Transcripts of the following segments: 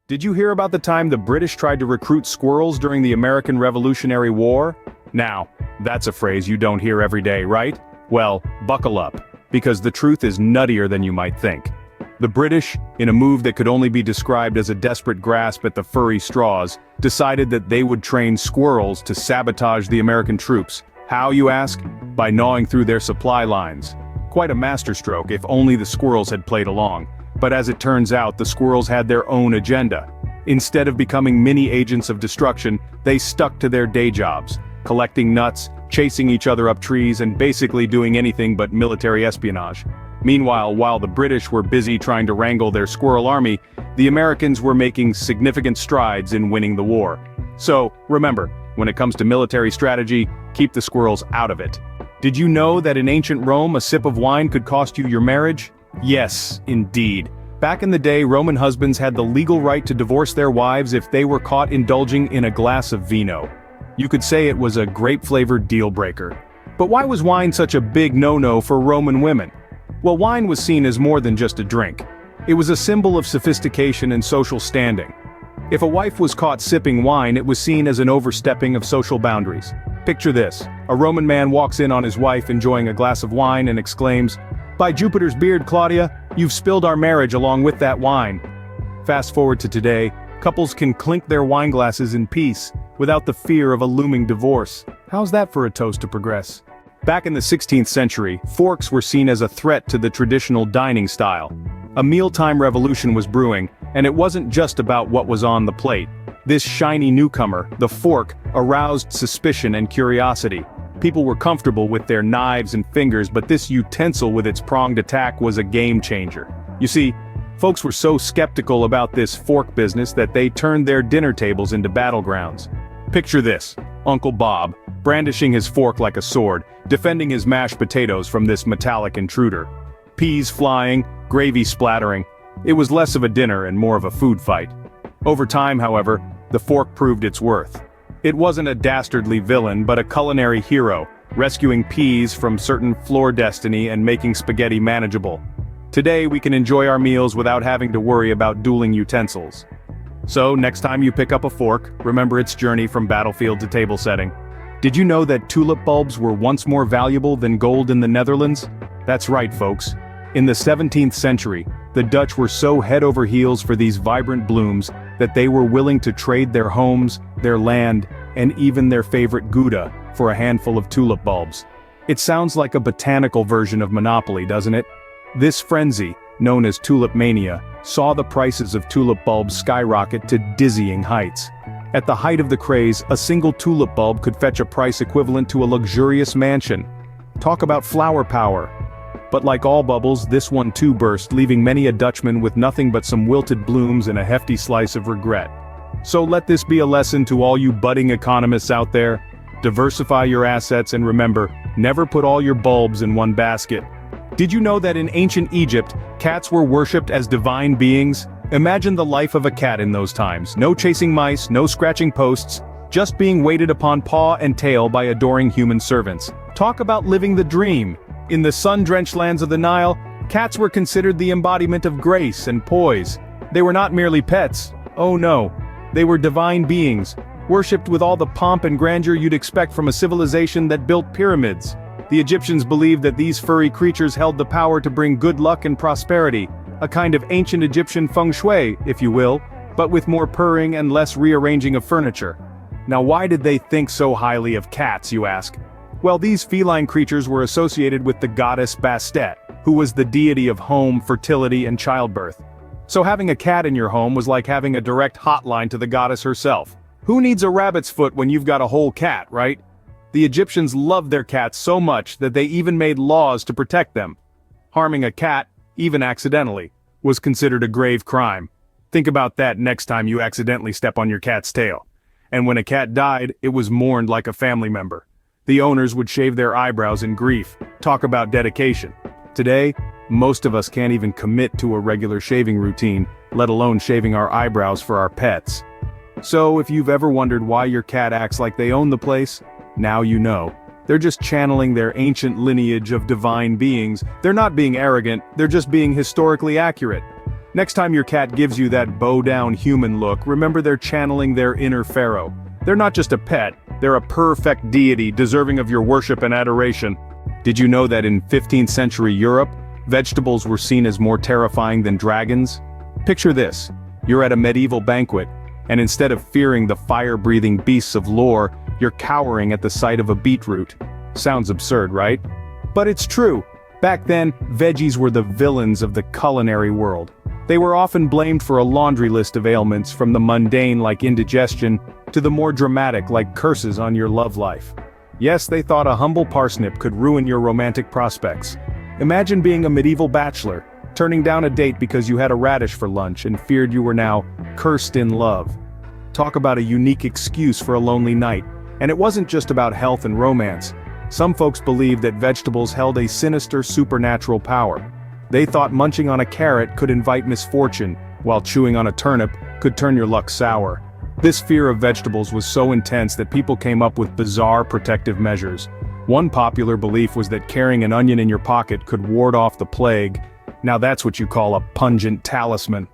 Did you hear about the time the British tried to recruit squirrels during the American Revolutionary War? Now, that's a phrase you don't hear every day, right? Well, buckle up, because the truth is nuttier than you might think. The British, in a move that could only be described as a desperate grasp at the furry straws, decided that they would train squirrels to sabotage the American troops. How, you ask? By gnawing through their supply lines. Quite a masterstroke if only the squirrels had played along. But as it turns out, the squirrels had their own agenda. Instead of becoming mini agents of destruction, they stuck to their day jobs, collecting nuts, chasing each other up trees, and basically doing anything but military espionage. Meanwhile, while the British were busy trying to wrangle their squirrel army, the Americans were making significant strides in winning the war. So, remember, when it comes to military strategy, keep the squirrels out of it. Did you know that in ancient Rome a sip of wine could cost you your marriage? Yes, indeed. Back in the day, Roman husbands had the legal right to divorce their wives if they were caught indulging in a glass of vino. You could say it was a grape-flavored deal-breaker. But why was wine such a big no-no for Roman women? Well, wine was seen as more than just a drink. It was a symbol of sophistication and social standing. If a wife was caught sipping wine, it was seen as an overstepping of social boundaries. Picture this: a Roman man walks in on his wife enjoying a glass of wine and exclaims, "By Jupiter's beard, Claudia, you've spilled our marriage along with that wine." Fast forward to today, couples can clink their wine glasses in peace, without the fear of a looming divorce. How's that for a toast to progress? Back in the 16th century, forks were seen as a threat to the traditional dining style. A mealtime revolution was brewing, and it wasn't just about what was on the plate. This shiny newcomer, the fork, aroused suspicion and curiosity. People were comfortable with their knives and fingers, but this utensil with its pronged attack was a game changer. You see, folks were so skeptical about this fork business that they turned their dinner tables into battlegrounds. Picture this: Uncle Bob, brandishing his fork like a sword, defending his mashed potatoes from this metallic intruder. Peas flying, gravy splattering. It was less of a dinner and more of a food fight. Over time, however, the fork proved its worth. It wasn't a dastardly villain, but a culinary hero, rescuing peas from certain floor destiny and making spaghetti manageable. Today we can enjoy our meals without having to worry about dueling utensils. So, next time you pick up a fork, remember its journey from battlefield to table setting. Did you know that tulip bulbs were once more valuable than gold in the Netherlands? That's right, folks. In the 17th century, the Dutch were so head over heels for these vibrant blooms that they were willing to trade their homes, their land, and even their favorite Gouda for a handful of tulip bulbs. It sounds like a botanical version of Monopoly, doesn't it? This frenzy, known as tulip mania, saw the prices of tulip bulbs skyrocket to dizzying heights. At the height of the craze, a single tulip bulb could fetch a price equivalent to a luxurious mansion. Talk about flower power. But like all bubbles, this one too burst, leaving many a Dutchman with nothing but some wilted blooms and a hefty slice of regret. So let this be a lesson to all you budding economists out there. Diversify your assets and remember, never put all your bulbs in one basket. Did you know that in ancient Egypt, cats were worshipped as divine beings? Imagine the life of a cat in those times. No chasing mice, no scratching posts, just being waited upon paw and tail by adoring human servants. Talk about living the dream. In the sun-drenched lands of the Nile, cats were considered the embodiment of grace and poise. They were not merely pets. Oh no. They were divine beings, worshipped with all the pomp and grandeur you'd expect from a civilization that built pyramids. The Egyptians believed that these furry creatures held the power to bring good luck and prosperity, a kind of ancient Egyptian feng shui, if you will, but with more purring and less rearranging of furniture. Now why did they think so highly of cats, you ask? Well, these feline creatures were associated with the goddess Bastet, who was the deity of home, fertility, and childbirth. So having a cat in your home was like having a direct hotline to the goddess herself. Who needs a rabbit's foot when you've got a whole cat, right? The Egyptians loved their cats so much that they even made laws to protect them. Harming a cat, even accidentally, was considered a grave crime. Think about that next time you accidentally step on your cat's tail. And when a cat died, it was mourned like a family member. The owners would shave their eyebrows in grief. Talk about dedication. Today, most of us can't even commit to a regular shaving routine, let alone shaving our eyebrows for our pets. So if you've ever wondered why your cat acts like they own the place, now you know. They're just channeling their ancient lineage of divine beings. They're not being arrogant, they're just being historically accurate. Next time your cat gives you that bow-down human look, remember they're channeling their inner pharaoh. They're not just a pet, they're a perfect deity deserving of your worship and adoration. Did you know that in 15th century Europe, vegetables were seen as more terrifying than dragons? Picture this, you're at a medieval banquet, and instead of fearing the fire-breathing beasts of lore, you're cowering at the sight of a beetroot. Sounds absurd, right? But it's true. Back then, veggies were the villains of the culinary world. They were often blamed for a laundry list of ailments, from the mundane like indigestion, to the more dramatic like curses on your love life. Yes, they thought a humble parsnip could ruin your romantic prospects. Imagine being a medieval bachelor, turning down a date because you had a radish for lunch and feared you were now cursed in love. Talk about a unique excuse for a lonely night. And it wasn't just about health and romance. Some folks believed that vegetables held a sinister supernatural power. They thought munching on a carrot could invite misfortune, while chewing on a turnip could turn your luck sour. This fear of vegetables was so intense that people came up with bizarre protective measures. One popular belief was that carrying an onion in your pocket could ward off the plague. Now that's what you call a pungent talisman.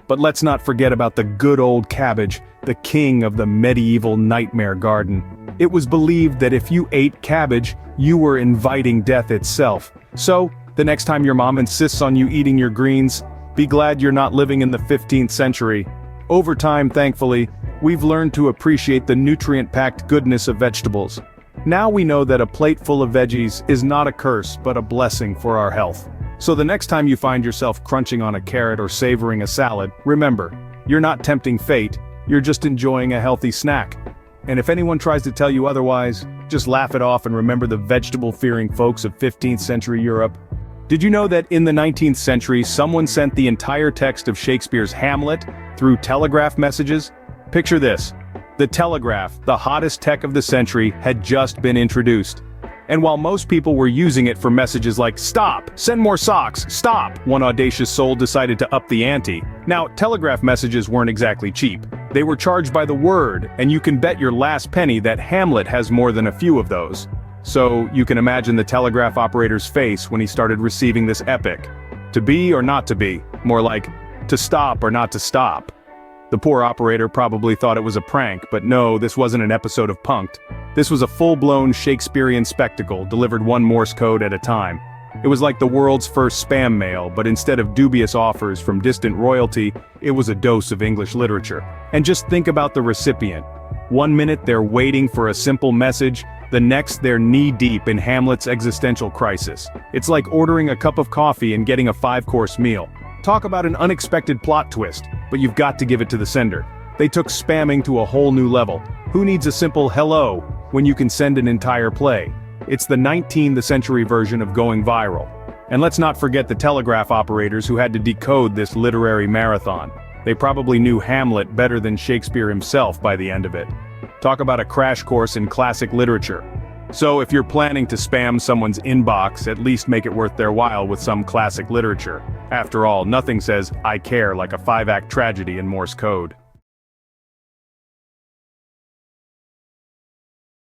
But let's not forget about the good old cabbage, the king of the medieval nightmare garden. It was believed that if you ate cabbage, you were inviting death itself. So, the next time your mom insists on you eating your greens, be glad you're not living in the 15th century. Over time, thankfully, we've learned to appreciate the nutrient-packed goodness of vegetables. Now we know that a plate full of veggies is not a curse but a blessing for our health. So the next time you find yourself crunching on a carrot or savoring a salad, remember, you're not tempting fate, you're just enjoying a healthy snack. And if anyone tries to tell you otherwise, just laugh it off and remember the vegetable-fearing folks of 15th century Europe. Did you know that in the 19th century someone sent the entire text of Shakespeare's Hamlet through telegraph messages? Picture this. The telegraph, the hottest tech of the century, had just been introduced. And while most people were using it for messages like, "Stop! Send more socks! Stop!" one audacious soul decided to up the ante. Now, telegraph messages weren't exactly cheap. They were charged by the word, and you can bet your last penny that Hamlet has more than a few of those. So, you can imagine the telegraph operator's face when he started receiving this epic. To be or not to be, more like, to stop or not to stop. The poor operator probably thought it was a prank, but no, this wasn't an episode of Punk'd. This was a full-blown Shakespearean spectacle, delivered one Morse code at a time. It was like the world's first spam mail, but instead of dubious offers from distant royalty, it was a dose of English literature. And just think about the recipient. 1 minute they're waiting for a simple message, the next they're knee-deep in Hamlet's existential crisis. It's like ordering a cup of coffee and getting a 5-course meal. Talk about an unexpected plot twist, but you've got to give it to the sender. They took spamming to a whole new level. Who needs a simple hello when you can send an entire play? It's the 19th century version of going viral. And let's not forget the telegraph operators who had to decode this literary marathon. They probably knew Hamlet better than Shakespeare himself by the end of it. Talk about a crash course in classic literature. So if you're planning to spam someone's inbox, at least make it worth their while with some classic literature. After all, nothing says "I care" like a 5-act tragedy in Morse code.